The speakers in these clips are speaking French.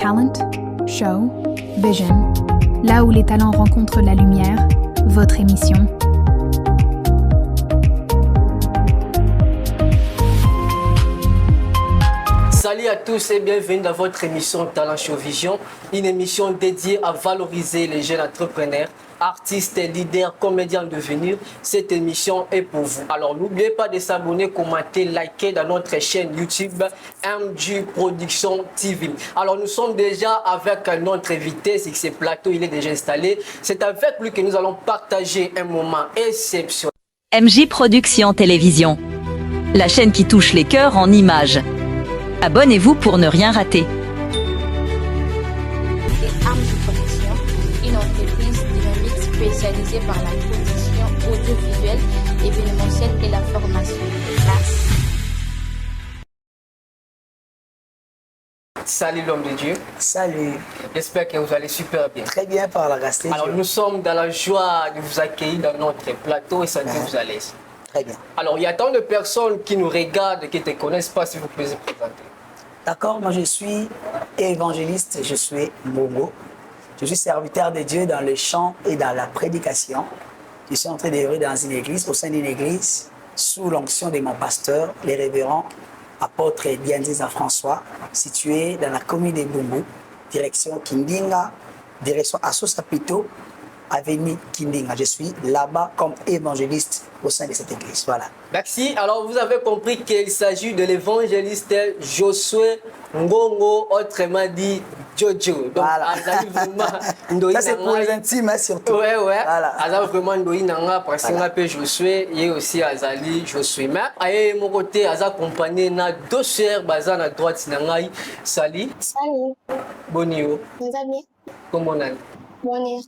Talent, Show, Vision. Là où les talents rencontrent la lumière, votre émission. Salut à tous et bienvenue dans votre émission Talent Show Vision, une émission dédiée à valoriser les jeunes entrepreneurs, artistes, leaders, comédiens en devenir. Cette émission est pour vous. Alors n'oubliez pas de s'abonner, commenter, liker dans notre chaîne YouTube MG Production TV. Alors nous sommes déjà avec notre invité, c'est que ce plateau il est déjà installé. C'est avec lui que nous allons partager un moment exceptionnel. MJ Production Télévision, la chaîne qui touche les cœurs en images. Abonnez-vous pour ne rien rater. MJ Production, une entreprise dynamique spécialisée par la production audiovisuelle, événementielle et la formation. Merci. Salut l'homme de Dieu. Salut. J'espère que vous allez super bien. Très bien par la grâce de Dieu. Alors nous sommes dans la joie de vous accueillir dans notre plateau et ça vous à l'aise. Très bien. Alors il y a tant de personnes qui nous regardent, qui ne te connaissent pas, si vous pouvez vous présenter. D'accord, moi je suis évangéliste, je suis Mbongo. Je suis serviteur de Dieu dans le chant et dans la prédication. Je suis en train d'œuvrer dans une église, au sein d'une église, sous l'onction de mon pasteur, le révérend apôtre Dianziza François, situé dans la commune de Mbongo, direction Kindinga, direction Assosapito, avenue Kindinga. Je suis là-bas comme évangéliste au sein de cette église. Voilà. Merci. Alors vous avez compris qu'il s'agit de l'évangéliste Josué Ngongo, autrement dit Jojo. Donc, voilà. Ça c'est pour les intimes hein, surtout. Ouais. Voilà. Azali vraiment Ndoi Nanga parce que voilà. Josué, il y a aussi Azali Josué. Mais à mon côté, Azali accompagné na deux sœurs basées à droite Nangai. Salut. Salut. Bonio. Vous allez bien? Comment on a? Bonheur.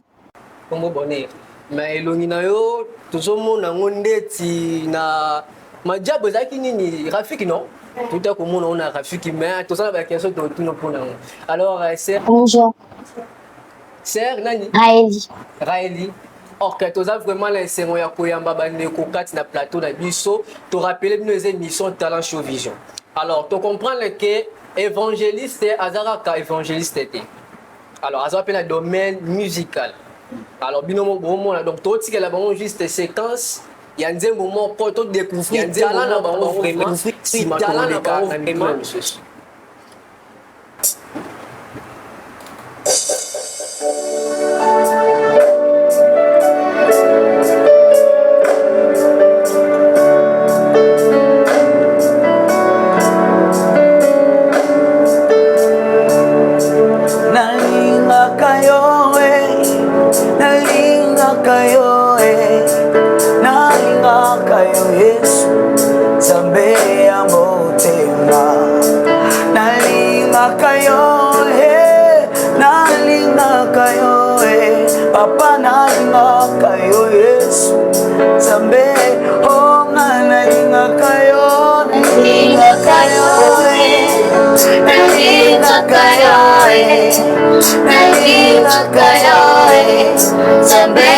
Comment bonheur. Mais elongi na yo tozomona ngo ndeti na majabu ezalaki nini rafiki non tout à komona ona rafiki mais tozala ba question totuna mpona ngo alors c'est Bonjour. c'est nani Raeli. Ok, toza vraiment l'insengo ya koyamba bandeko kati na plateau na biso to rappeler bino les émissions Talent Show Vision. Alors tu comprends que évangéliste azaraka évangéliste était. Alors azara pe na domaine musical. Alors binomo bomo donc tout ce que la bango juste séquence il y a un moment pour tout découvrir talent na bango vraiment si talent na bango vraiment Papa nalinga kayo Yesu Zambe oh nalinga kayo nalinga kayo nalinga kayo nalinga kayo Zambe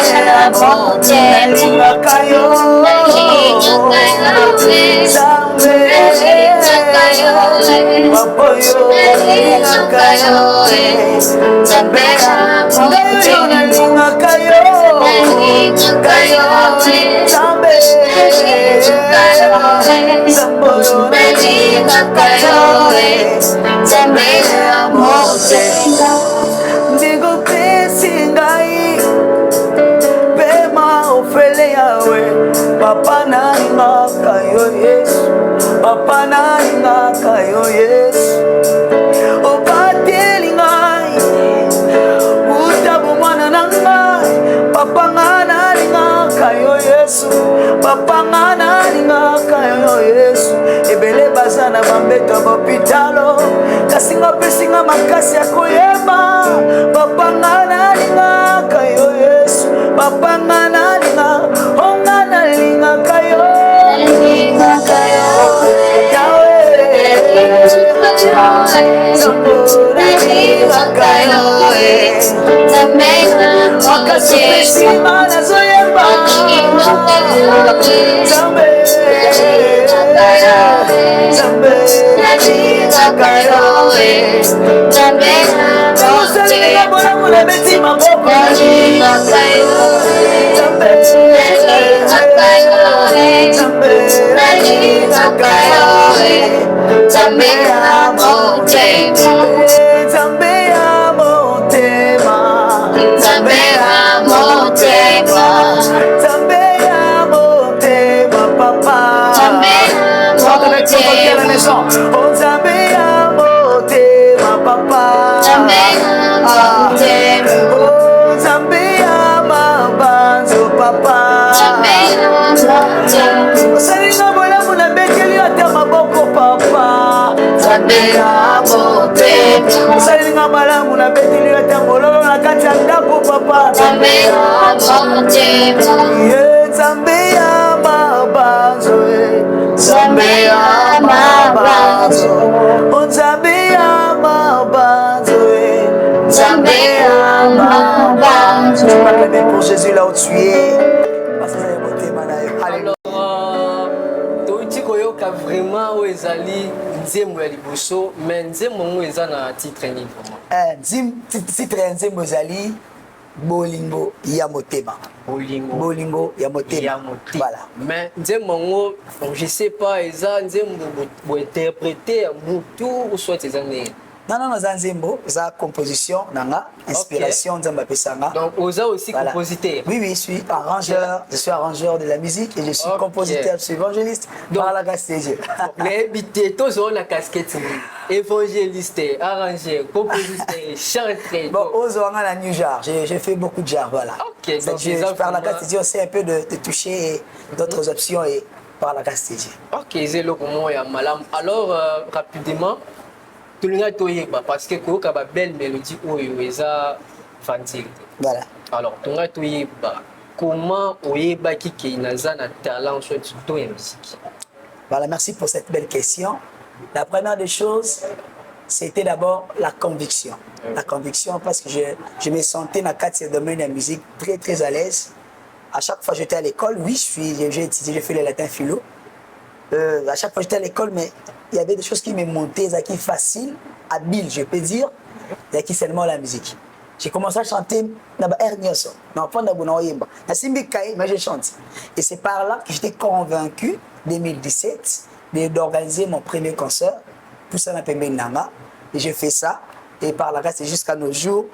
amote nalinga kayo Zambe Papa yo nalinga kayo Zambe amote nalinga kayo Zambe Zambo nalinga kayo Zambe amote Ndigo pesi ngai Pema ofele yawe Papa nalinga kayo Yesu Papa nalinga kayo Yesu Obateli ngai Utabu mwana na ngai Papa nalinga kayo Yesu Papa nalinga kayo Yesu Ebele baza na bambeto bopitalo Kasinga pesinga makasi ya koyeba Papa nalinga kayo Yesu Papa nalinga Onga nalinga kayo Nalinga kayo Yahweh Zambo nalinga kayo Wakasupesima na zoyemba Zambe Zambe nalinga kayo Zambe Pour Jésus là où tu es. Alors, tu koyoka vraiment où ezali nzembo ya liboso, mais nzembo ngo eza na titre nini vraiment? Titre ya nzembo ezali bolingo ya motema. Bolingo ya motema. Voilà. Mais nzembo ngo, je sais pas, eza nzembo bo interpréter à mutu ou soit eza nini? Non, Zanzembo, ça composition, nanga, inspiration, Nzamba Pesanga. Donc, Oza aussi voilà. Compositeur. Oui, je suis arrangeur, je suis arrangeur de la musique et je suis compositeur, je suis évangéliste. Donc, par la casquette. Les habités, tous ont la casquette. Évangéliste, arrangeur, compositeur, chanteur. Bon, Oza, on a la new genre, j'ai fait beaucoup de genres, voilà. Ok, donc je par la casquette, on sait un peu de toucher d'autres options et par la casquette. Ok, c'est le comment il y a malam. Alors, rapidement, tout le monde parce que quand on a une belle mélodie eza facile. Voilà. Alors tout le monde comment oyeba qui naza na talent sur tout musique. Voilà, merci pour cette belle question. La première des choses, c'était d'abord la conviction. La conviction parce que je me sentais dans le domaine de la musique très à l'aise. À chaque fois que j'étais à l'école, oui, j'ai étudié, j'ai fait le latin philo. À chaque fois que j'étais à l'école, mais il y avait des choses qui me montaient, qui facile, habile, je peux dire, qui seulement la musique. J'ai commencé à chanter dans Ernioso, dans Fondabunaoyemba, dans Simbikaï, mais je chante. Et c'est par là que j'étais convaincu, 2017, d'organiser mon premier concert, pour ça, Nanga. Et j'ai fait ça. Et par là, c'est jusqu'à nos jours,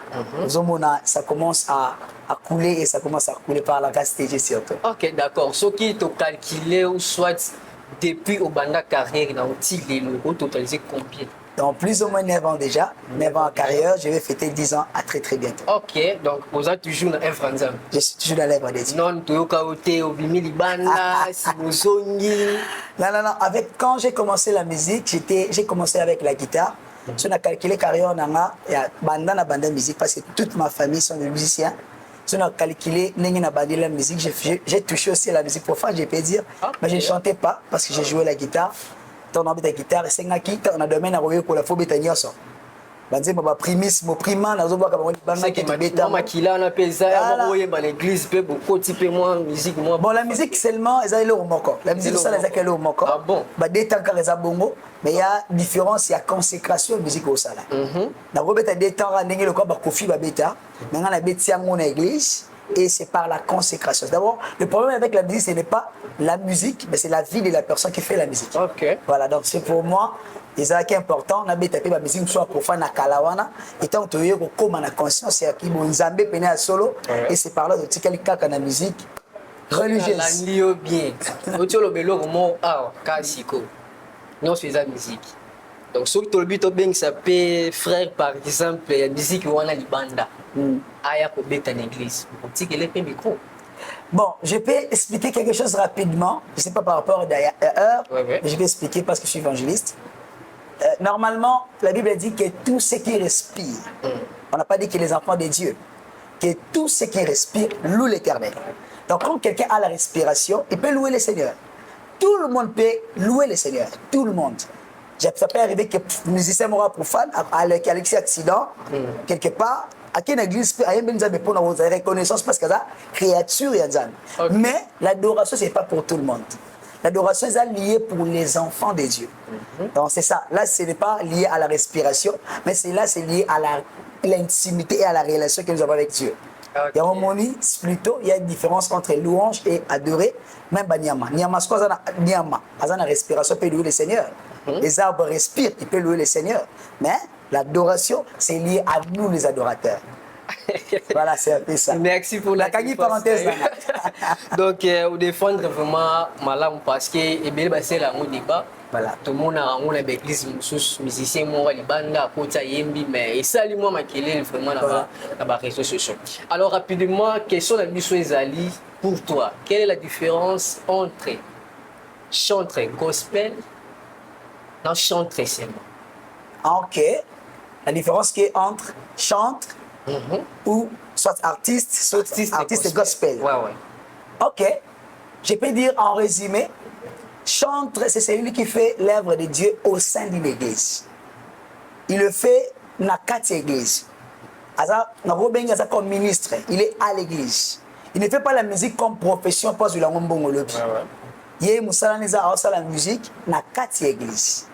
ça commence à couler et ça commence à couler par la castégie surtout. Ok, d'accord. Ce qui est calculé ou soit depuis au banda carrière dans le logo totalisé combien? Donc plus ou moins 9 ans déjà, 9 ans en carrière, je vais fêter 10 ans à très bientôt. Ok, donc vous êtes toujours dans un français. Je suis toujours dans l'œuvre des dieux. Non, tu es kaoté, obimi libanda, simozongi. Non, avec quand j'ai commencé la musique, j'ai commencé avec la guitare. Je n'ai calculé carrière nanga et banda musique parce que toute ma famille sont des musiciens. Si on a calculé la musique, j'ai touché aussi à la musique profane, je peux dire, mais je ne chantais pas parce que j'ai joué la guitare. On a la guitare, c'est un qui on a domaine à royer pour la phobie de Nyoso. Banzé ma primis, mon prima, na zoba kama banga qui est bêta. Moi qui là on a pesé, on royer dans l'église, peu beaucoup type moi musique moi. Bon la musique seulement, ils allaient au moko. La musique ça les a au moko. Ah bon. Ba déta quand les a bongo, mais il y a différence, il y a consécration musique au sala. Na robeta déta ndenge le quoi ba kofi ba bêta, mais on a bêtia mon église. Et c'est par la consécration. D'abord, le problème avec la musique, ce n'est pas la musique, mais c'est la vie de la personne qui fait la musique. Ok. Voilà, donc c'est pour moi, c'est important, on a tapé la musique soit profane à Kalawana, et tant que tu as comme la conscience, c'est qui bon Zambé peine à solo, et c'est par là de quelqu'un qui a la musique religieuse. La lio bien. Tu as le bélo comment kasiko. Non, c'est la musique. Donc, ce que tu as bien s'appelle frère, par exemple, la musique ou on a libanda. Aya ko beta en église. Tu sais que micro. Bon, je peux expliquer quelque chose rapidement. Je ne sais pas par rapport à d'ailleurs, mais je vais expliquer parce que je suis évangéliste. Normalement, la Bible dit que tout ce qui respire, on n'a pas dit que les enfants de Dieu, que tout ce qui respire loue l'Éternel. Donc, quand quelqu'un a la respiration, il peut louer le Seigneur. Tout le monde peut louer le Seigneur. Tout le monde. Ça peut arriver que le musicien moral profane, à l'accident, quelque part, à quelle église peut avoir une reconnaissance parce que ça, créature, mais l'adoration, ce n'est pas pour tout le monde. L'adoration est liée pour les enfants de Dieu. Donc c'est ça. Là, ce n'est pas lié à la respiration, mais c'est lié à la l'intimité et à la relation que nous avons avec Dieu. Il y a un moment plutôt, il y a une différence entre louange et adorer. Même Nyama. Nyama, c'est quoi Nyama? La respiration peut louer le Seigneur. Les arbres respirent, ils peuvent louer le Seigneur. Mais l'adoration, c'est lié à nous les adorateurs. Voilà, c'est un peu ça. Merci pour la parenthèse. Donc, on défend vraiment malin parce que c'est là mon débat. Voilà. Tout le monde a l'église, musicien, moi, les bandes, côté Yembi, mais ça, moi, ma kélé, vraiment, là-bas, réseaux sociaux. Alors, rapidement, question de Bissou Ezali, pour toi, quelle est la différence entre chantre gospel et chantre seulement? Ok. La différence qui est entre chantre ou soit artiste, soit artiste gospel. Ouais, ouais. Ok. Je peux dire en résumé, chantre, c'est celui qui fait l'œuvre de Dieu au sein d'une église. Il le fait dans 4 églises. Comme ministre, il est à l'église. Il ne fait pas la musique comme profession, pas du langue lobby. Il y a la musique dans 4 églises.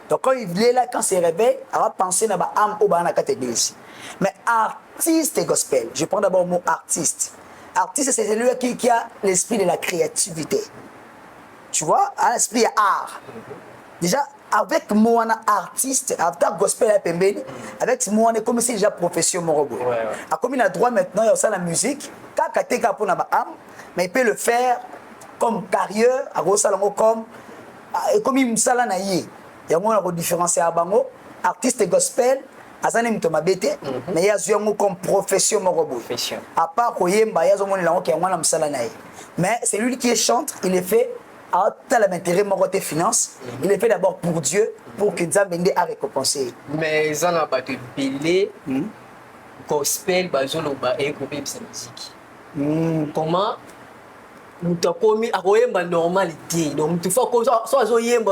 Donc quand il est là, quand il se réveille, il va penser à l'âme au dans 4 églises. Mais artiste et gospel, je prends d'abord le mot artiste. Artiste, c'est celui qui a l'esprit de la créativité. Tu vois, à l'esprit, il y a art. Déjà, avec moi, artiste, avec gospel, avec moi, on est comme si déjà profession morobo. Comme il a droit maintenant, il y a aussi la musique, mais il peut le faire comme carrière, comme il me sala na yé. Il y a une différence à bango, artiste et gospel, azane mtoma bete, mais il y a comme profession morobo. À part koyemba, il y a un qui a msala na yé. Mais c'est lui qui chante, il est fait à l'intérêt de finance, il est fait d'abord pour Dieu, pour que Dieu vienne à récompenser. Mais ça n'a pas de belé, gospel, bazoloba et groupe de musique. Comment nous t'as commis à Royemba normalité. Donc tu fais comme ça, soit Zoyemba,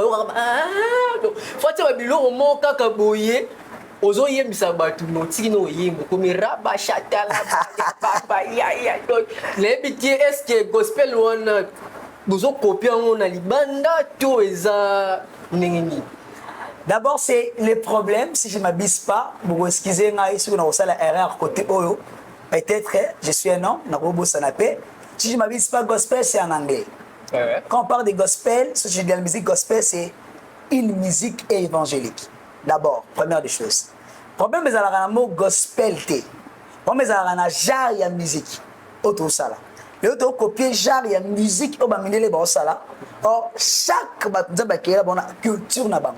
faut que tu au moins kakaboye. Ozo yembi sabatu notino yembo comme raba chatala papa ya donc les bitié est-ce que gospel one bozo copier on a libanda to eza nengeni. D'abord c'est le problème si je m'abuse pas pour excuser ngai si on a la erreur côté oyo peut-être je suis un homme na robo sanapé si je m'abuse pas gospel c'est en anglais. Quand on parle de gospel, ce que je dis la musique gospel c'est une musique évangélique. D'abord, première des choses. Le problème, c'est que le mot gospel. Le problème, c'est que le genre de musique. Autre ça. Le autre copier genre de musique au bamine les ça. Or, chaque culture n'a pas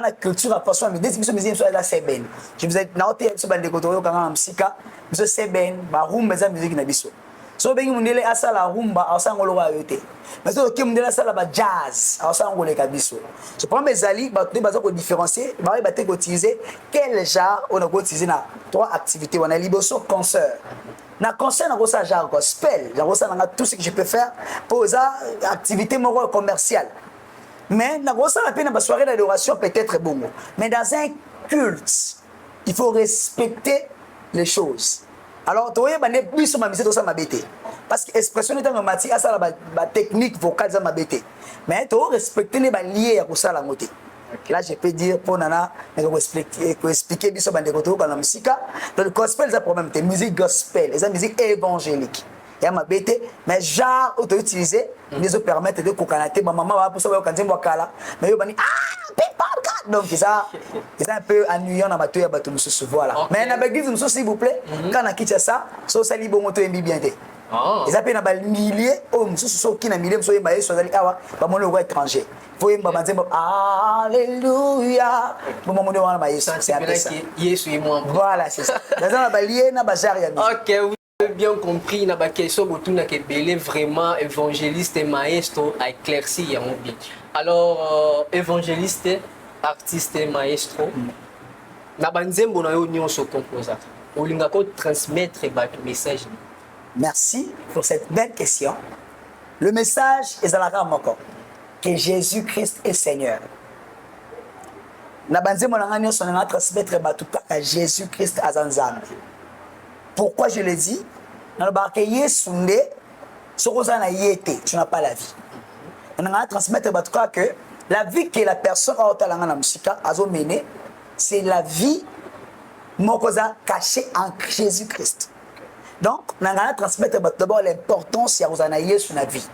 de culture à façon de dire musique soit là c'est ben. Je vous ai noté sur bande kotoyo quand on musica, monsieur c'est ben, ba rumba za musique na biso. So bengi mundele asala rumba asangolo wa yote. Mais so ki mundele asala ba jazz asangolo ka biso. Je prends mes ali ba te baza ko différencier, ba te ko utiliser quel genre on a ko utiliser na 3 activités on a liboso concert. Na concert na ko sa genre gospel, na ko sa na tout ce que je peux faire pour ça activité moro commerciale. Mais na ko sa la peine ba soirée d'adoration peut-être bon. Mais dans un culte, il faut respecter les choses. Alors, tu vois, il y a plus de musique qui est parce que l'expression est normative, c'est la technique vocale qui est mais tu dois respecter les liés à ça la moté. Là, je peux dire pour Nana, expliquer bien sur la musique. Donc, le gospel, c'est un problème. C'est musique gospel, c'est une musique évangélique. Il y a ma bête, mais genre, tu peux utiliser, les autres permettent de cocanter. Ma maman va pour ça, quand tu vois mais il va dire, donc ça, c'est un peu ennuyant dans ma toile, voilà. Mais dans l'église, s'il vous plaît, quand on quitte ça, ça c'est libre, on te bien. Et ça peut être un millier, qui n'a millier, soit maïs, soit awa, pas mon roi étranger. Faut y m'abanter, alléluia. Bon, mon roi maïs, c'est un peu ça. Voilà, c'est ça. Dans un balier, n'a pas jamais. Ok, vous avez bien compris, n'a pas question, vous tournez que belé vraiment évangéliste et maestro à éclaircir ya mon bien. Alors, évangéliste, artiste et maestro, na banzembo na yo nyonso composa. Olinga ko transmettre ba message. Merci pour cette belle question. Le message est à la ramoko que Jésus-Christ est Seigneur. Na banzembo na nyonso na transmettre ba tout à Jésus-Christ azanzambe. Pourquoi je le dis? Dans le barke Yesu nde sokoza na yete, tu n'as pas la vie. On a transmettre ba tout que la vie que la personne a menée, c'est la vie mokoza caché en Jésus-Christ. Donc, on a transmettre d'abord l'importance de la Yesu na vie.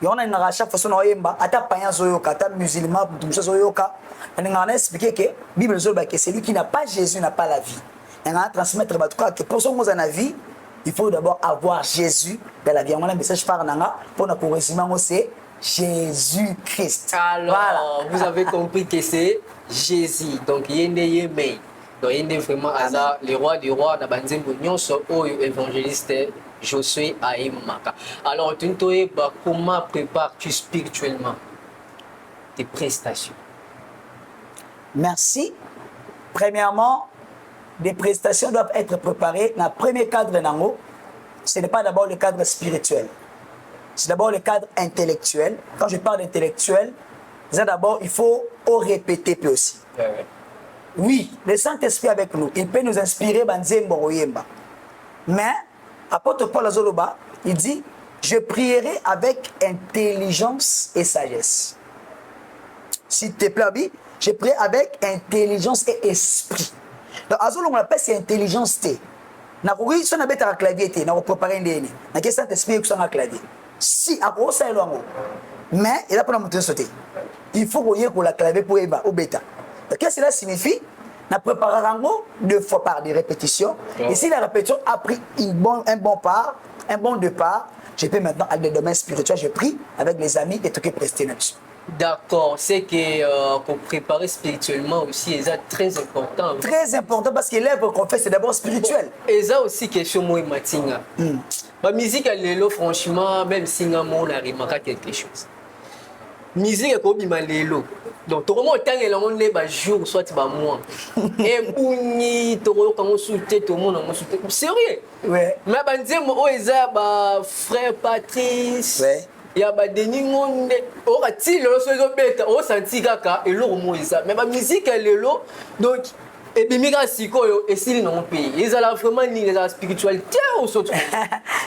Et on a à chaque fois on yemba ata païen zoyoka, ata musulman, tout ça zoyoka. On a expliqué que Bible zoba que celui qui n'a pas Jésus n'a pas la vie. On a transmettre que pour son mot la vie, il faut d'abord avoir Jésus dans la vie. On a un message par nanga pour nous résumer c'est Jésus-Christ. Alors, voilà. Vous avez compris que c'est Jésus. Donc, yende yemei. Donc, il est vraiment le roi du roi de Banzembo Nyonso, évangéliste Josué Aïmaka. Alors, comment prépares-tu spirituellement tes prestations? Merci. Premièrement, les prestations doivent être préparées dans le premier cadre nango. Ce n'est pas d'abord le cadre spirituel. C'est d'abord le cadre intellectuel. Quand je parle d'intellectuel, d'abord, il faut répéter peu aussi. Oui, le Saint-Esprit avec nous, il peut nous inspirer Banzembo Oyemba. Mais, apôtre Paul Azoloba, il dit, je prierai avec intelligence et sagesse. S'il te plaît, Abi, je prie avec intelligence et esprit. Donc, Azolo, on appelle c'est intelligence. Oui, si on a un clavier, on a préparé un DNA. On a Saint-Esprit qui est un clavier. Si, à quoi ça est loin. Mais, il a pas de sauter. Il faut que vous la clavier pour Eba, au bêta. Qu'est-ce que cela signifie? On prépare 2 fois par des répétitions. Et si la répétition a pris un bon départ, je peux maintenant aller dans le domaine spirituel, je prie avec les amis et tout qui est presté là-dessus. D'accord, c'est que pour préparer spirituellement aussi, c'est très important. Très important parce que l'œuvre qu'on fait, c'est d'abord spirituel. Et ça aussi, question moi, Matinga. La musique, franchement, même si on arrive à quelque chose. Musique est comme Lelo. Donc, tout le monde est un jour, soit un mois. Et Bouni, tout le monde est tout le monde est sérieux. Ouais. Mais il y a frère Patrice. Ouais. Il y a des gens qui ont senti que mais la musique est Lelo. Donc, et puis, et si dans mon pays, ils ont vraiment la spiritualité ou autre. Donc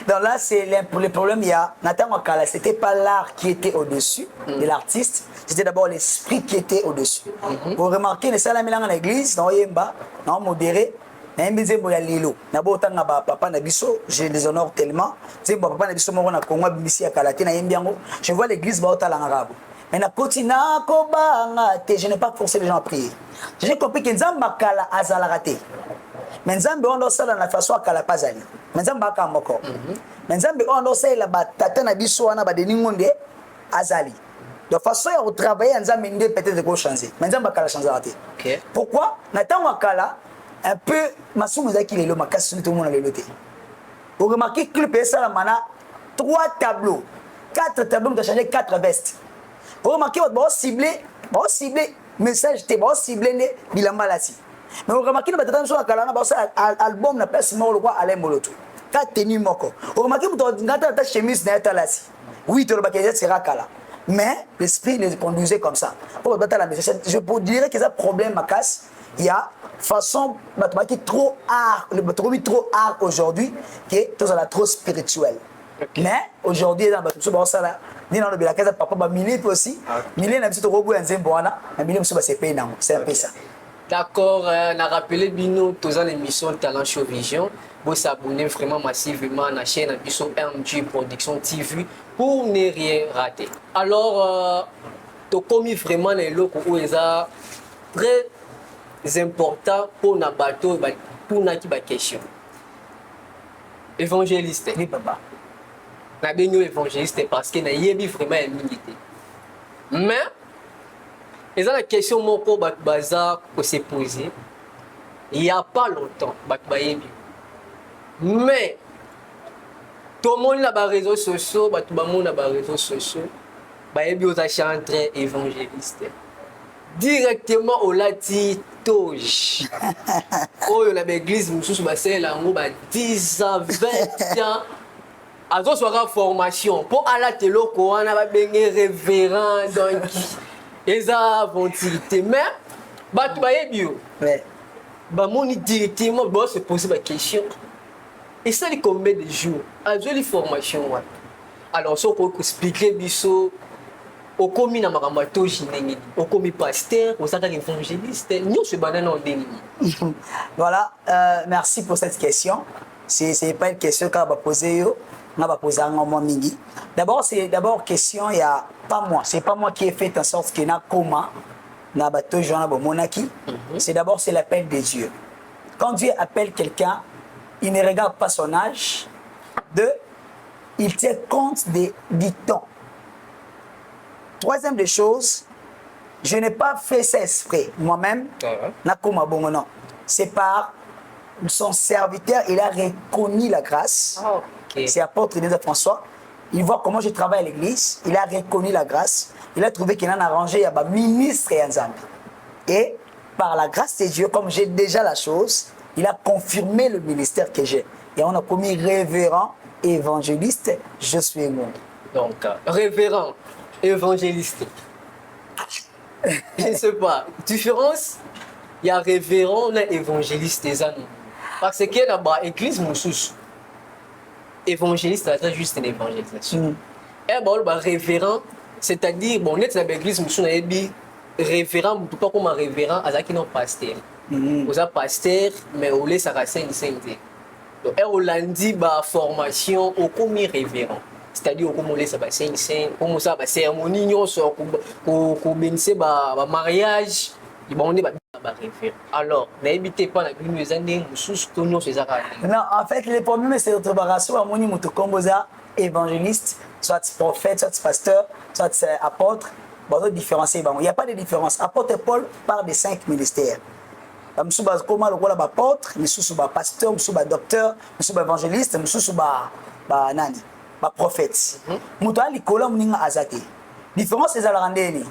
là, c'est le problème. Il y a Nathan Wakala, c'était pas l'art qui était au-dessus de l'artiste, c'était d'abord l'esprit qui était au-dessus. Vous remarquez, les salles dans l'église, dans Yemba, dans modéré, dans Mbizembo ya Lilo, na bota na papa na biso, je les honore tellement. Zembo papa na biso moko na Kongo bimisi ya Kalate na Yembiango, je vois l'église ba otala ngarabu. Mais na kotina ko banga, je n'ai pas forcé les gens à prier. J'ai compris que Nzamba kala azala raté. Mais Nzambe on doit ça dans la façon à kala pas ali. Mais Nzamba ka moko. Mais Nzambe on doit ça la batata na biso wana ba deningonde azali. De façon à travailler Nzambe ndé peut-être ko changer. Mais Nzamba kala changer raté. Pourquoi? Na tango kala un peu masumu zaki lelo makasi tout le monde a leloté. Vous remarquez que le PSA la mana 3 tableaux, 4 tableaux de changer 4 vestes. Vous remarquez votre ciblé message te bon ciblé bilamba lasi. Mais vous remarquez que votre sur kala na ba album na place mo le roi Alain Moloto. Ta tenue moko. Vous remarquez que votre ngata ta chemise na ta lasi. Oui, to le bakézet sera kala. Mais l'esprit les conduisait comme ça. Pour battre la message, je peux dire que ça problème ma casse, il y a façon mathématique trop art, trop art aujourd'hui que tout ça trop spirituel. Mais aujourd'hui dans tout ça là, ni dans le bila casa papa ba milite aussi. Milite na biso to robo ya nzembo wana, na milite muso ba sepe nango. C'est un peu ça. D'accord, on a rappelé bino tous les émissions Talent Show Vision. Vous s'abonnez vraiment massivement à la chaîne Biso MG Production TV pour ne rien rater. Alors, tu as commis vraiment les locaux où ils sont très important pour nos bateaux, pour nos questions. Évangéliste. Oui, papa. Na benyo évangéliste parce que na yebi vraiment humilité. Mais et ça la question mon ko bazar ko se poser. Il y a pas longtemps ba yebi. Mais tout le monde a des réseaux sociaux, tout le monde a des réseaux sociaux. Ba yebi aux chanter évangéliste. Directement au lati toge. Oh la église mususu ba c'est là ngo ba 10 à 20 ans. Azo soira formation pour ala telo ko wana ba bengi révérend donc eza aventurité mais ba tu ba yebio ouais ba moni directement ba se poser ba question et ça li combien de jours azo li formation wa alors so ko expliquer biso au commis na makambo toji ndenge au commis pasteur au saka évangéliste nous se banana ndenge. Voilà, merci pour cette question. C'est pas une question qu'on va poser on va poser un moment mingi. D'abord c'est question il y a pas moi, c'est pas moi qui ai fait en sorte qu'il na comment na bateau Jean monaki. C'est d'abord c'est l'appel de Dieu. Quand Dieu appelle quelqu'un, il ne regarde pas son âge. Deux, il tient compte du temps. Troisième des choses, je n'ai pas fait ça exprès. Moi-même, non. C'est par son serviteur, il a reconnu la grâce. Okay. C'est apôtre René de François. Il voit comment je travaille à l'église. Il a reconnu la grâce. Il a trouvé qu'il en a arrangé, il y a un ministre et un zambi. Et par la grâce de Dieu, comme j'ai déjà la chose, il a confirmé le ministère que j'ai. Et on a commis révérend, évangéliste, je suis moi. Donc, révérend, évangéliste. Je ne sais pas. Différence, il y a révérend et évangéliste des années. Parce que là-bas, l'église Moussous, évangéliste, c'est juste une évangélisation. Et bon, révérend, c'est-à-dire, bon, net l'église Moussous, révérend, pas comme un révérend, à qui non pasteur. Vous êtes pasteur, mais vous laissez à 5 donc, on l'a dit, formation, au commis révérend. C'est-à-dire, on laisse à 5 comme ça, cérémonie, on bénisse, mariage, on est révérend. Alors, n'habitez pas la Bible, les années, non, en fait, le problème, c'est notre barrasso, à mon niveau, comme évangéliste, soit prophète, soit pasteur, soit apôtre. Bon, différencier. Il n'y a pas de différence. Apôtre Paul parle des 5 ministères. Monsieur comment le rôle apôtre, monsieur pasteur, monsieur docteur, monsieur évangéliste, monsieur nani, prophète. Mutual likola muninga azate. Différence c'est la rendez.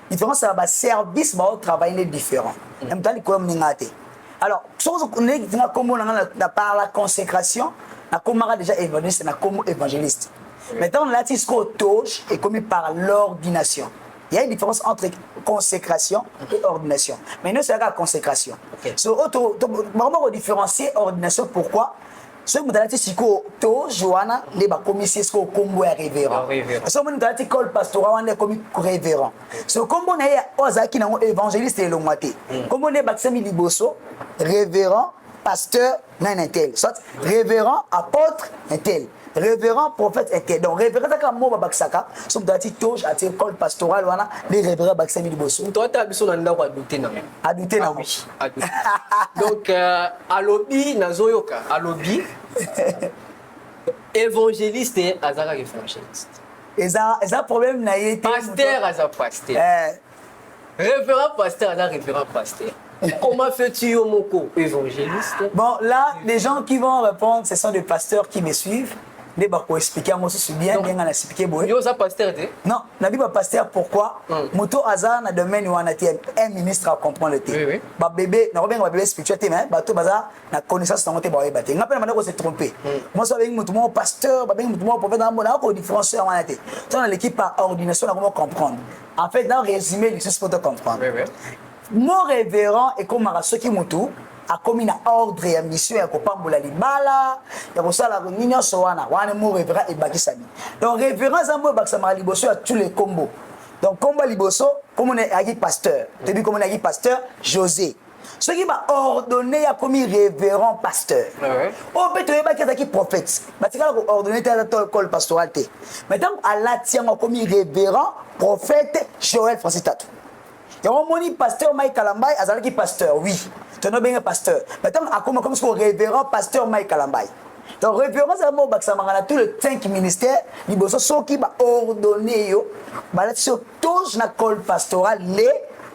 Différence c'est le service au travail est différent. Mutual likola muninga ate. Alors, chose qu'on est comme on a par la consécration, na comme déjà évangéliste, na comme évangéliste. Maintenant là c'est ce qu'on touche et comme par l'ordination. Il y a une différence entre consécration et ordination. Mais nous, c'est la consécration. Vraiment, différencier ordination, pourquoi? Ce que nous avons dit, c'est que Johanna, les commissaires, c'est que combo est révérend. Ce que nous avons dit, que pastoral, on est comme révérend. Ce que nous avons dit, c'est évangéliste et l'homoité. Comme on est baptisé Liboso, révérend, pasteur, non tel. Soit révérend, apôtre, un tel. Révérend, prophète, et donc révérend, c'est comme moi, Baksaka, son petit touche à l'école pastorale, voilà, les révérends Baksami Liboso. Toi, tu as besoin d'un endroit à douter, non? À douter, non? Oui. Donc, à lobby, Nazoyoka, à lobby, évangéliste et Azara évangéliste. Et ça, problème, n'a été. Pasteur, Azara pasteur. Révérend pasteur, Azara révérend pasteur. Comment fais-tu au Moko évangéliste? Bon, là, les gens qui vont répondre, ce sont des pasteurs qui me suivent. Les gens vont expliquer, moi aussi, bien, bien, on a expliqué. Yo, ça pasteur, non, on a dit pasteur, pourquoi? Moto Azar, dans le domaine où on a un ministre à comprendre le thé. Oui, oui. Bébé, on a bien bébé spirituel, mais bateau bazar, la connaissance dans le thé, on a pas demandé qu'on s'est trompé. Moi, ça veut dire que mon pasteur, mon prophète, on a un différencier en tête. Dans l'équipe par ordination, on va comprendre. En fait, dans le résumé, c'est ce pour te comprendre. Oui, oui. Mon révérend est comme ceux qui m'ont a commis un ordre et une mission à Kopambola Libala, il y a aussi la réunion Soana, mon révérend et Bakisami. Donc, révérend Zambo Baksama Liboso a tous les combos. Donc, combo Liboso, comme on est agi pasteur, depuis comme on est agi pasteur, José. Ce qui m'a ordonné a commis révérend pasteur. On peut te dire qu'il prophète. Mais c'est quand on ordonné à l'école pastorale. Maintenant, à la tienne, on commis révérend prophète Joël Francis Tatou. Il y a un moni pasteur Mike Kalambay, Azalaki pasteur, oui. Tu n'as bien un pasteur. Maintenant, comme ce révérend pasteur Mike Kalambay. Donc, révérend, c'est un mot qui a tous les 5 ministères, il y a ceux qui ont ordonné, tous na col pastoral, les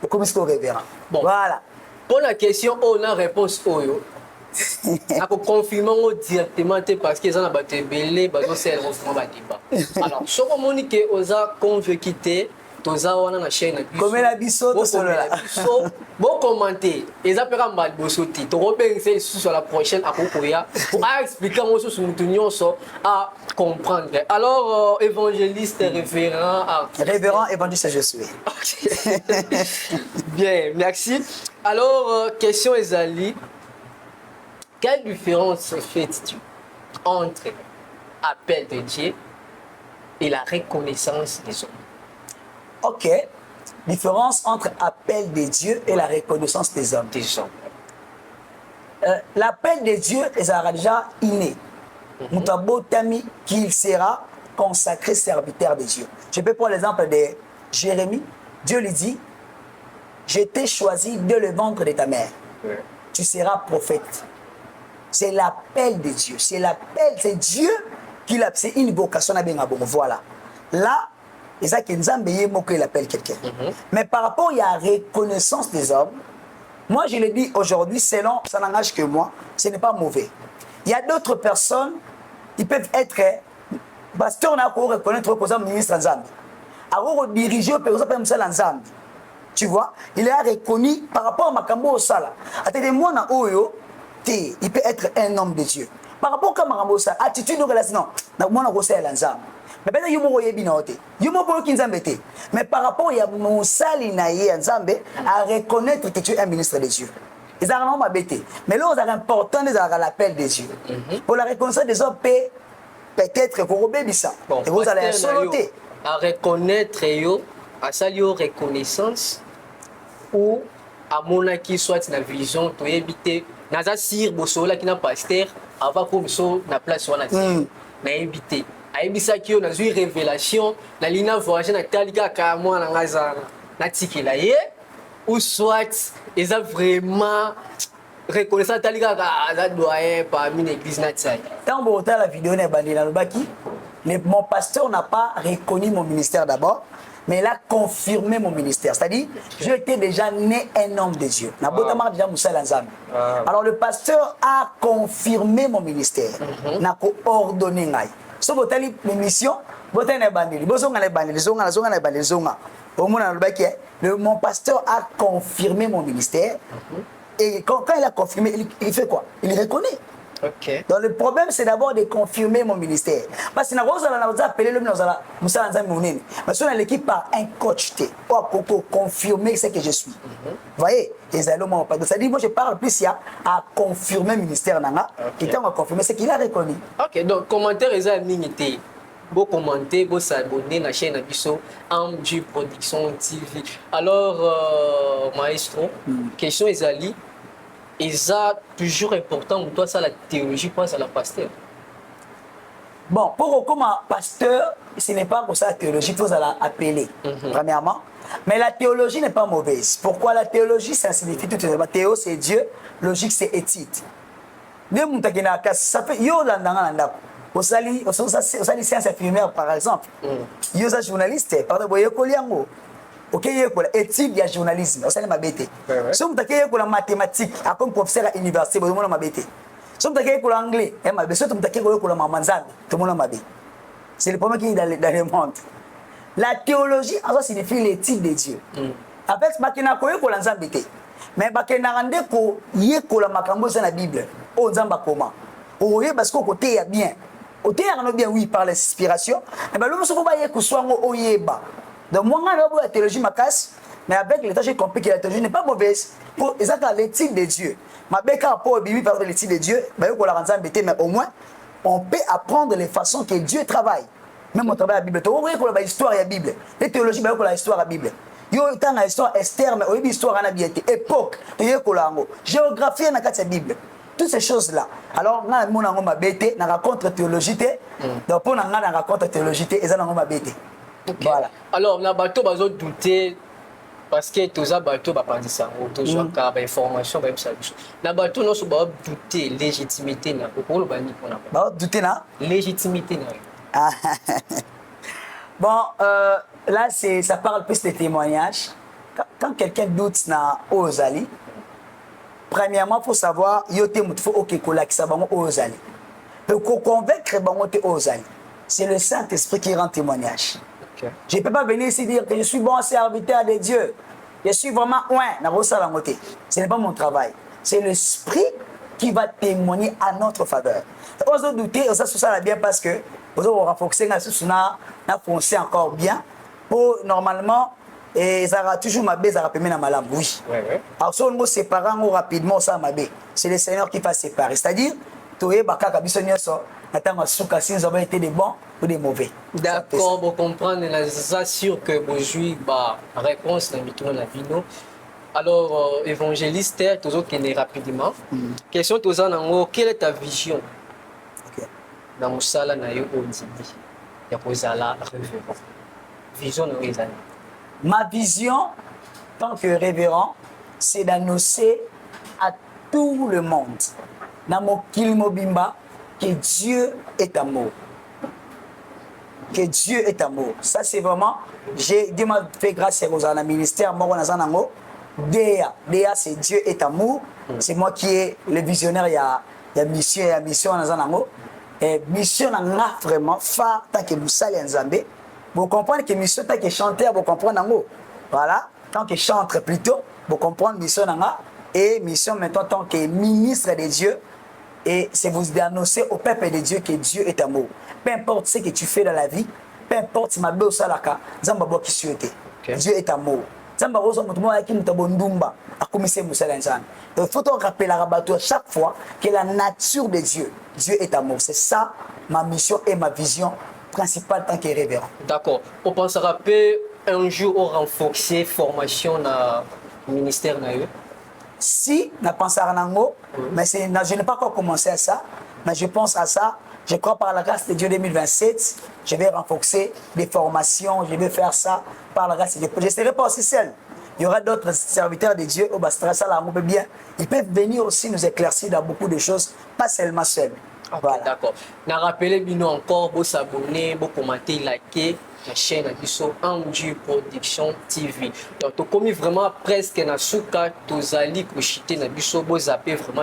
comme ce révérend. Bon. Voilà. Pour la question, on a réponse au yo. On confirme directement parce qu'ils ont abattu belé, bazo c'est le débat. Alors, ce qu'on dit que on a convaincu toza wana na chaîne comme la biso to solo la bon commenter et ça pera mal bosoti to repenser sur la prochaine akokoya pour expliquer moi sur mutu nyonso à comprendre. Alors évangéliste révérend évangéliste je suis. Bien, merci. Alors question Ezali, quelle différence fais-tu entre appel de Dieu et la reconnaissance des hommes? Ok. Différence entre appel de Dieu et la reconnaissance des hommes. L'appel de Dieu est déjà inné. Tami qu'il sera consacré serviteur de Dieu. Je peux prendre l'exemple de Jérémie. Dieu lui dit, je t'ai choisi dès le ventre de ta mère. Tu seras prophète. C'est l'appel de Dieu. C'est l'appel, c'est Dieu qui l'a. C'est une vocation à bien. Voilà. Là, et ça qui nous a qu'il appelle quelqu'un. Mais par rapport à la reconnaissance des hommes, moi je le dis aujourd'hui, selon ça n'engage que moi, ce n'est pas mauvais. Il y a d'autres personnes qui peuvent être pasteur, on a reconnaître par exemple ministre Nzambi. Alors diriger par exemple Msala Nzambi. Tu vois, il est reconnu par rapport à Makambo Osala. Attendez moi na oyo, il peut être un homme de Dieu. Par rapport à Makambo Osala, attitude de relation, na moi na Osala Nzambi. Mais peut-être yumo yebi na ote. Yumo pour qui Nzambe te. Mais par rapport à Moussali na ye Nzambe à reconnaître que tu es un ministre de Dieu. Ils ont ma bête. Mais là, c'est important de l'appel des Dieu. Pour la reconnaissance des hommes, peut-être pour obéir ça. Et vous allez sauter. À reconnaître, à saluer reconnaissance ou à mon qui soit dans la vision, tu éviter. Naza sir bosola qui n'a pas pasteur avant qu'on soit na place sur la terre. Na éviter. A éviter qui on a eu révélation, la ligne voyage na talika ka moi na ngaza na tikila ye ou soit ils ont vraiment reconnaissant talika ka doyen parmi l'église natsai. Quand on voit la vidéo na bandina lobaki, mon pasteur n'a pas reconnu mon ministère d'abord, mais il a confirmé mon ministère. C'est-à-dire, je étais déjà né un homme de Dieu. Alors le pasteur a confirmé mon ministère. N'a coordonné. Si vous avez une mission, vous avez une bandille. Mon pasteur a confirmé mon ministère. Et quand il a confirmé, il fait quoi? Il reconnaît. Okay. Donc le problème c'est d'abord de confirmer mon ministère. Parce que nous avons appelé le ministère. Mais si on a l'équipe par un coach, pour confirmer ce que je suis. Vous voyez? C'est-à-dire moi je parle plus à confirmer le ministère. Et quand on a confirmé ce qu'il a reconnu. Ok, donc commentaire est à l'unité. Vous commentez, vous s'abonnez à la chaîne Abisso Amju Production TV. Alors, maestro, question est à lui. Et ça, toujours important pour toi, ça, la théologie, pour ça, la pasteur. Bon, pour comme pasteur, ce n'est pas pour ça la théologie, il faut l'appeler, premièrement. Mais la théologie n'est pas mauvaise. Pourquoi la théologie, ça signifie tout simplement. Théo, c'est Dieu, logique, c'est éthique. Ça fait, yo, au sali sciences infirmières, par exemple. Yo, ça journaliste, par exemple, yo, ok, il y a étude de journalisme, ça n'est pas bête. Si vous avez la mathématique, comme professeur à l'université, vous avez la bête. Si vous avez l'anglais, vous avez la mamanzade, tout le monde a bête. C'est le premier qui est dans le monde. La théologie, ça signifie l'étude de Dieu. En fait, je ne sais pas mais je ne sais pas la Bible. On ne comment. Parce qu'au côté, il y a bien. Au côté, il y a bien, oui, par l'inspiration. Mais le monsieur, il faut que donc moi, je la théologie ma casse, mais avec l'état, j'ai compris que la théologie n'est pas mauvaise. Pour exactement l'éthique de Dieu. Ma béca pour Bibi par l'éthique de Dieu, mais au moins, on peut apprendre les façons que Dieu travaille. Même au travail de la Bible. Tu vois que l'histoire de la Bible. Les théologies, c'est l'histoire de la Bible. Il y a une histoire Esther, mais il y a une histoire de la Bible. Époque, géographie dans la Bible. Toutes ces choses-là. Alors, on a bête, on raconte la théologie. Donc, pour on raconte la théologie, et ça, on a bête. Okay. Voilà. Alors, on a bateau bazo douter parce que tous les bateaux va pas dire ça. Toujours car information même ça. Na bateau non se ba douter légitimité na. Pour le bani on a. Ba douter na légitimité na. Bon, là c'est ça parle plus de témoignages. Quand quelqu'un doute na Ozali, premièrement faut savoir yote mutfo OK kola ki sabango Ozali. Pour convaincre bango te Ozali. C'est le Saint-Esprit qui rend témoignage. Je ne peux pas venir ici dire que je suis bon serviteur de Dieu. Je suis vraiment ce n'est pas mon travail. C'est l'Esprit qui va témoigner à notre faveur. On se douter, ça va bien parce que vous allez renforcer, on foncé encore bien. Pour normalement, et ça va toujours ma baie, ça va permettre ma lame. Oui. Alors si on me sépare rapidement, ça ma baie. C'est le Seigneur qui va séparer. C'est-à-dire, toyeba kaka biso nyonso na ntango suka si nous avons été des bons ou des mauvais. D'accord, vous comprenez, c'est sûr que vous jouez la réponse dans la vidéo. Alors, évangéliste, tous autres qui est rapidement. Question tous en quelle est ta vision dans le sala na yo odibi ya kozala révérend? Vision na yo. Ma vision en tant que révérend, c'est d'annoncer à tout le monde, dans mon kilmobimba, que Dieu est amour. Que Dieu est amour. Ça, c'est vraiment, Dieu m'a fait grâce à la ministère, Déa, c'est Dieu est amour. C'est moi qui ai le visionnaire, il y a mission, et mission n'a vraiment phare tant que vous salez en Zambé. Vous comprenez que mission tant que chanteur, vous comprenez voilà, tant que chanteur plutôt, vous comprenez mission n'a et mission maintenant tant que ministre de Dieu. Et c'est vous d'annoncer au peuple de Dieu que Dieu est amour. Peu importe ce que tu fais dans la vie, peu importe si ma belle salaka, Zambabo qui souhaite. Dieu est amour. Zambabo son mutumo qui nous tabondumba a commencé Moussa Lanzan. Il faut te rappeler à chaque fois que la nature de Dieu, Dieu est amour. C'est ça ma mission et ma vision principale tant que révérend. D'accord. On pensera peu un jour au renforcer formation dans le ministère naïe. Si, je pense à Ranango, mais je n'ai pas encore commencé à ça, mais je pense à ça. Je crois par la grâce de Dieu 2027, je vais renforcer des formations, je vais faire ça par la grâce de Dieu. Je ne serai pas aussi seul. Il y aura d'autres serviteurs de Dieu au Bastrassa, là, on peut bien. Ils peuvent venir aussi nous éclaircir dans beaucoup de choses, pas seulement seuls. Okay, voilà. D'accord. Je rappelle encore, vous abonner, vous commenter, liker la chaîne Anju Production TV. Donc, comme vraiment presque dans ce cas, vous allez coucher dans biso, vous appelez vraiment,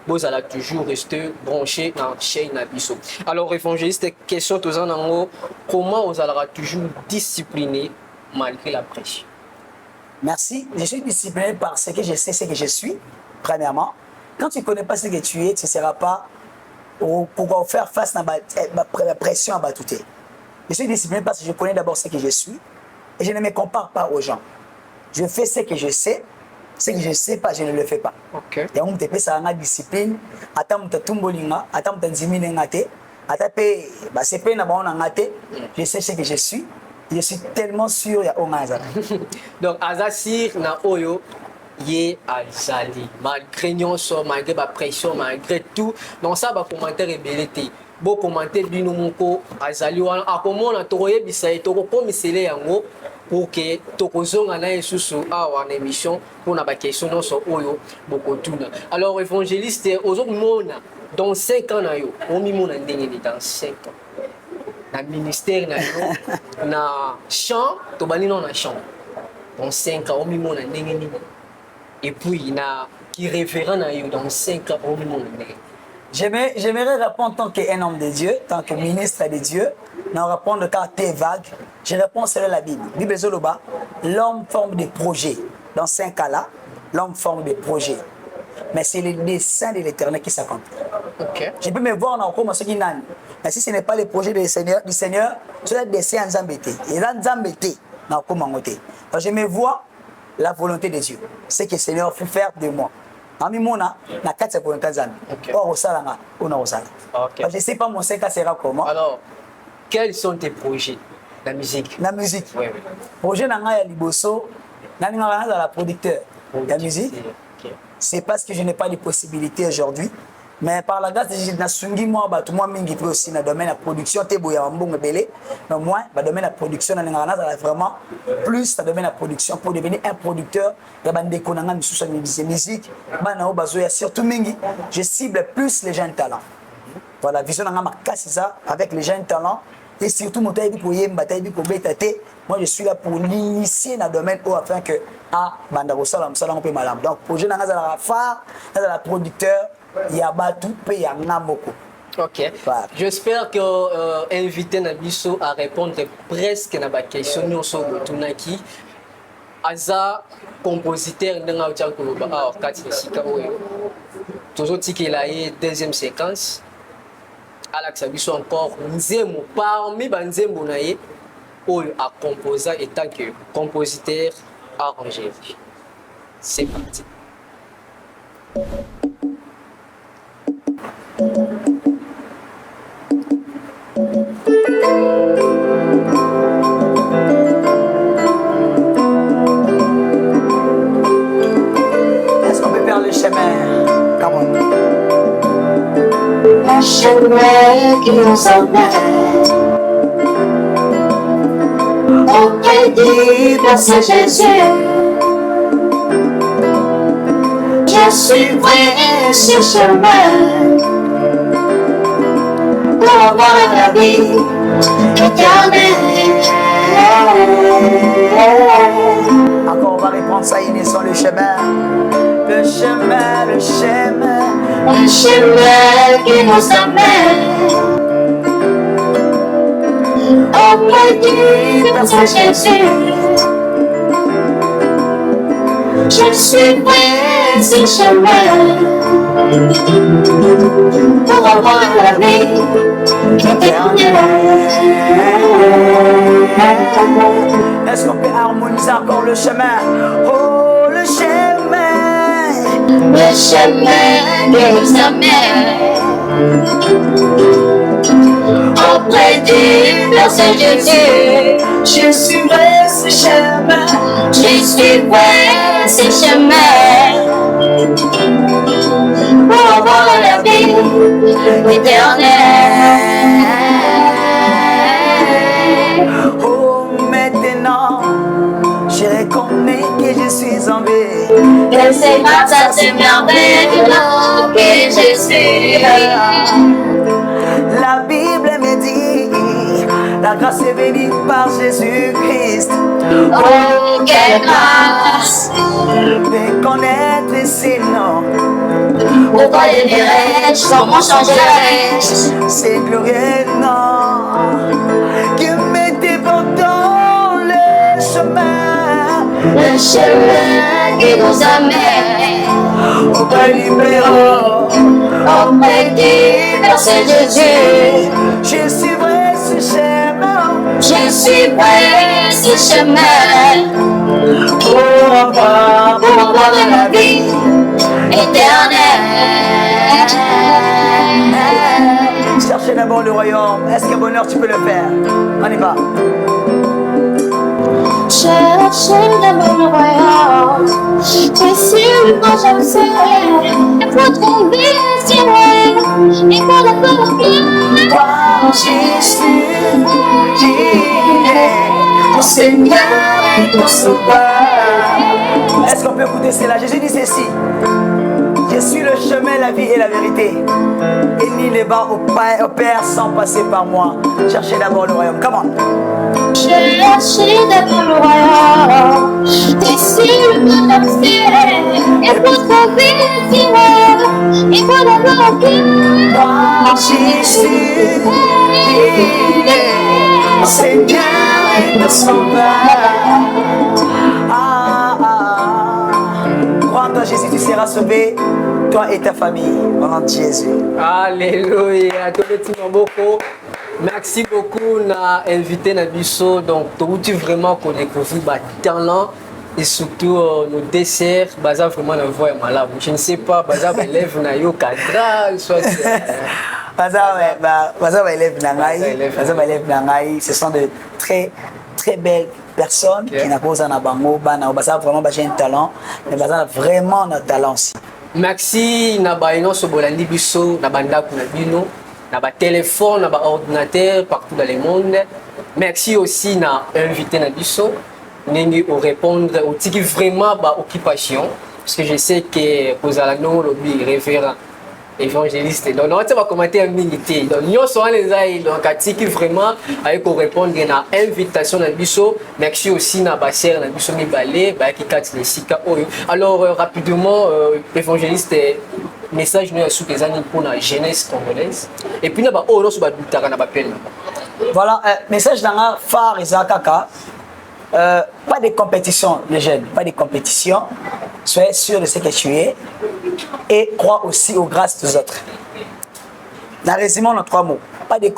vous allez toujours rester branché dans la chaîne Nabiso. Alors, évangéliste, question tous en haut, comment vous allez toujours discipliné malgré la pression? Merci. Je suis discipliné parce que je sais ce que je suis, premièrement. Quand tu ne connais pas ce que tu es, tu ne seras pas pour faire face à la pression à batouter. Je suis discipliné parce que je connais d'abord ce que je suis et je ne me compare pas aux gens. Je fais ce que je sais pas, je ne le fais pas. Okay. Et on te fait ça en discipline. Attends, tu tumbolinga, attends, tu zimine ngate, attends, c'est pas na ngate. Je sais ce que je suis. Je suis tellement sûr ya ongaza. Donc azasir na oyo yé azali malgré nyonso, malgré la pression, malgré tout. Donc ça va commentaire ébélité. Bon commentaire bino moko azali wana akomona tokoye bisaye tokokomisele yango pour que tokozonga na esusu awa na émission pour na ba question nyonso oyo bokotuna. Alors évangéliste ozomona dans 5 ans na yo, omimona ndenge dans 5 ans. Na ministère na yo na chant to bani non na chant dans 5 ans au na ndenge ni et puis na qui révérend na yo dans 5 ans au ndenge. J'aimerais répondre en tant qu'un homme de Dieu, tant que ministre de Dieu, non répondre de caractère vague. Je réponds selon la Bible. Bible Zoloba, l'homme forme des projets. Dans 5 cas-là, l'homme forme des projets. Mais c'est le dessein de l'Éternel qui s'accomplit. Okay. Je peux me voir dans comment ce qui n'a. Mais si ce n'est pas le projet du Seigneur, c'est le dessein en Zambété. Et là, Zambété, dans comment côté. Donc je me vois la volonté de Dieu. Ce que le Seigneur fait faire de moi. Ami mona na 4 volonté Zambé. Or au salanga, on a au salanga. Je ne sais pas mon 5 sera comment. Alors, quels sont tes projets? La musique. La musique. Oui, oui. Projet nanga ya liboso, nanga dans la producteur. La musique. Okay. C'est parce que je n'ai pas de possibilités aujourd'hui. Mais par la grâce de Jésus, moi, mingi aussi dans le domaine de la production, mais moi, dans le domaine de la production, vraiment plus dans le domaine de la production pour devenir un producteur de musique. Surtout, je cible plus les jeunes talents. Voilà, vision avec les jeunes talents. Et surtout, moi, je suis là pour l'initier dans le domaine afin que donc, projet dans la producteur. Il y a Batou, il y a Namoko. Ok. Voilà. J'espère que invité Nabiso à répondre presque à la question sur le Tunaki. Aza compositeur de Ngautia Koloba, alors Kati Sikaoyo. Toujours qu'il a eu deuxième séquence. Alex Abiso encore Nzemo parmi Banzemo Naye, où a composé étant que compositeur arrangé. C'est parti. chemin qui nous emmène auprès du Père Jésus. Je suivrai ce chemin pour avoir la vie éternelle. Encore, on va reprendre ça, unissons le chemin. Le chemin, le chemin. Le chemin qui nous amène auprès du Père Jésus. Je suivrai ce chemin pour avoir la vie éternelle. Est-ce qu'on peut harmoniser encore le chemin? Oh, le chemin. Le chemin qui nous amène auprès du Père Jésus. Je suivrai ce chemin. Je suivrai ce chemin pour avoir la vie éternelle. Oh, maintenant, je reconnais que je suis en vie. Que c'est grâce à ces merveilles que je suis. La Bible me dit, la grâce est venue par Jésus-Christ. Oh, quelle grâce! De connaître ses noms. Pourquoi les dirais-je? Comment changerais-je? C'est glorieux nom qui me déporte dans le chemin. Le chemin qui nous amène Auprès du Père, auprès du Père Jésus. je suivrai ce chemin Je suivrai ce chemin pour avoir la vie éternelle. Cherchez d'abord le royaume. Est-ce que bonheur tu peux le faire? On y va. Cherchez d'abord le royaume, et sur quand j'observe, il faut trouver si loin, et pour la vie. Toi, Jésus, qui est ton Seigneur et ton Sauveur. Est-ce qu'on peut écouter cela? Jésus dit ceci: je suis le chemin, la vie et la vérité. Et ni les bas au Père sans passer par moi. Cherchez d'abord le royaume. Come on. Cherchez d'abord le royaume, et sur quand j'observe, il faut trouver si loin, et pour la vie. Toi, Jésus, qui est ton Seigneur et ton Sauveur. Crois en toi, Jésus, tu seras sauvé, toi et ta famille, au nom de Jésus. Alléluia. Merci beaucoup na invité na biso. Donc, tu vraiment qu'on découvre le talent et surtout nos desserts. Baza vraiment la voix est malade. Je ne sais pas, Baza élève na yo cadra, soit. Baza élève nangai. Ce sont de très très belles personnes qui n'ont pas un bango. Baza vraiment un talent, mais Baza vraiment un talent aussi. Merci na baino so bolandi biso na banda kuna bino. Na ba téléphone, na ba ordinateur partout dans le monde. Merci aussi na invité na biso. Nengi au répondre au tiki vraiment ba occupation parce que je sais que vous allez nous lobby révérend évangéliste. Donc on va commenter un minute. Donc nous sommes les aïe donc tiki vraiment avec au répondre na invitation na biso. Merci aussi na ba sœur na biso mi balé ba ki kati le sika oyo. Alors rapidement évangéliste message nous sous les années pour la jeunesse congolaise et puis na oro so ba dutaka na ba peine. Voilà, message dans phare Isakaka. Pas de compétition, les jeunes, pas de compétition. Soyez sûr de ce que tu es et crois aussi aux grâces des autres. Dans le résumé, on a 3 mots. Pas de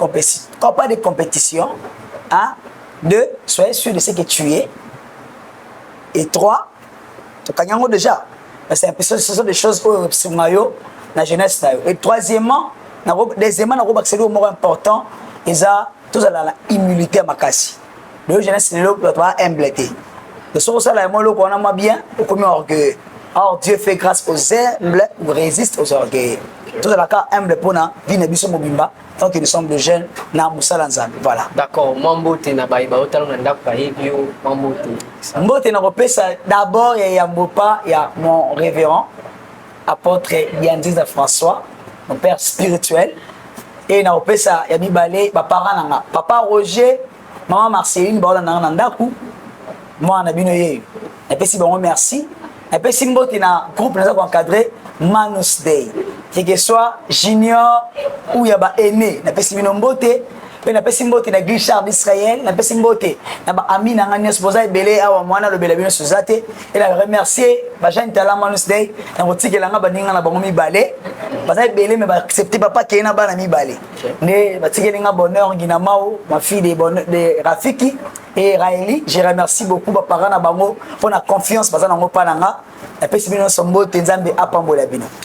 compétition. 1, 2, soyez sûr de ce que tu es. Et 3, tu as déjà. Ce sont des choses où la jeunesse. Et troisièmement, deuxièmement, c'est le mot important, ils ont tous la humilité à ma casse. Le jeunesse, c'est le humilité. De ce fait, on a bien, on commet orgueil. Or, Dieu fait grâce aux humbles ou résiste aux orgueils. Tout le cas humble pour na vie na biso mobimba tant que nous sommes de jeunes na musala nzambe. Voilà. D'accord, mambote na baïba otalo na ndako bayebi yo mambote. Mbote na kopesa d'abord ya mbopa ya mon révérend apôtre Yandiza François, mon père spirituel. Et na kopesa ya mibale ba parents nanga. Papa Roger, maman Marceline ba na ndako. Moi na bino ye. Na pesi bon merci. Na pesi mbote na groupe na za encadré Manus Day. Que soit junior ou yaba aîné, na pesi bino mbote. Pe na pesi mbote na Église Charles d'Israël, na pesi mbote na ba ami na ngani sposa ebele awa mwana lo bela bino suzate et la remercier ba Jean Talent Manus Day na kotikela nga baninga na bango mibale baza ebele mais ba accepter papa ke na bana mibale ne batikela nga bonheur ngina mao ma fille de Rafiki et Raeli. Je remercie beaucoup ba parents na bango pour la confiance baza nango pa nanga.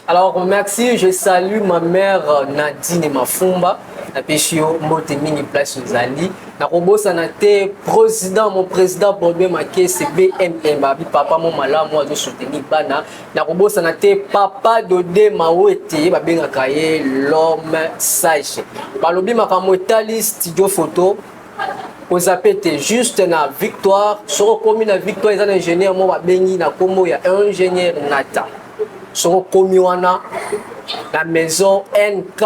Alors merci, je salue ma mère Nadine et ma Fumba. Na peshio mbote mingi place Zali. Na kobosa na te président mon président Bobé Maké CBMM babi papa mon mala moi de soutenir bana. Na kobosa na te papa Dodé Mawete babenga kaye l'homme sage. Balobi makamotali studio photo. Aux appels juste na victoire sur commis na victoire les ingénieurs moi bengi na komo ya ingénieur Nata sur commis wana la maison NK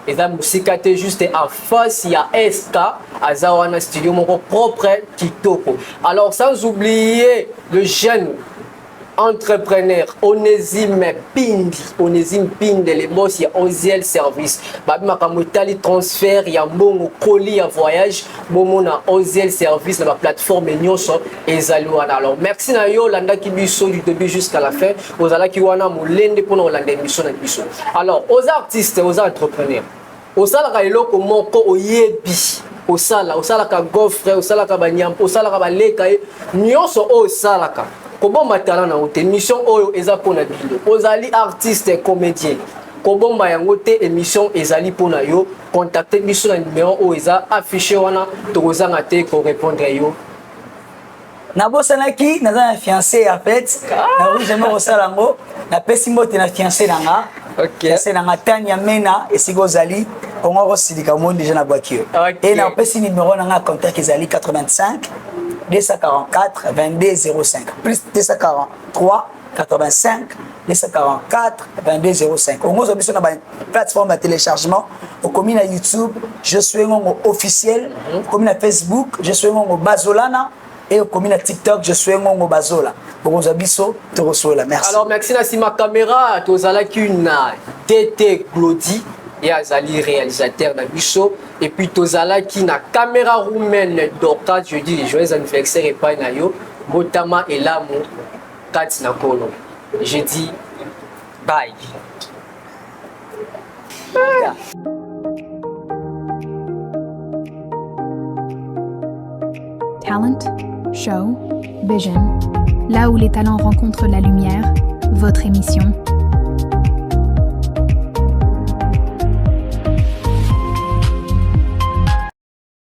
et la musique était juste en face il y a SK azawana studio mon propre Kitoko. Alors sans oublier le jeune entrepreneur Onésime Pindi les boss ya Oziel service babi makamotali transfert ya mbongo colis ya voyage bomona Oziel service na la plateforme nyonso ezali wana. Alors merci na yo landa ki biso du début jusqu'à la fin ozala ki wana molende pona olanda émission na biso. Alors aux artistes aux entrepreneurs osala ka eloko moko oyebi osala ka gofre osala ka banyam osala ka baleka nyonso osala ka kobomba talent na ote émission oyo eza pona bilo ozali artiste comédien kobomba yango te émission ezali pona yo contacter biso na numéro oyo eza affiché wana tokozanga te ko répondre yo na bosanaki naza na fiancé en fait na oui jamais osala ngo na pesi mbote na fiancé nanga. OK c'est nanga Tania Mena et Sigozali on va silika monde déjà na boakio et na pesi numéro nanga contact ezali 85 244 22 05 plus 243 85 244 22 05. On a besoin d'une plateforme de téléchargement. Au commis na YouTube, je suis un officiel. Au commis na Facebook, je suis un Bazolana. Et au commis na TikTok, je suis un Bazola. Pour vous abisso, te reçois. Merci. Alors merci Nassi ma caméra. Tu as qu'une DT Glody. Et Azali réalisateur na biso et puis tozala qui na caméra roumaine d'Orca. Je dis joyeux anniversaire et pas na yo Botama et l'amour Kat na Kolo. Je dis bye. Talent, show, vision. Là où les talents rencontrent la lumière, votre émission.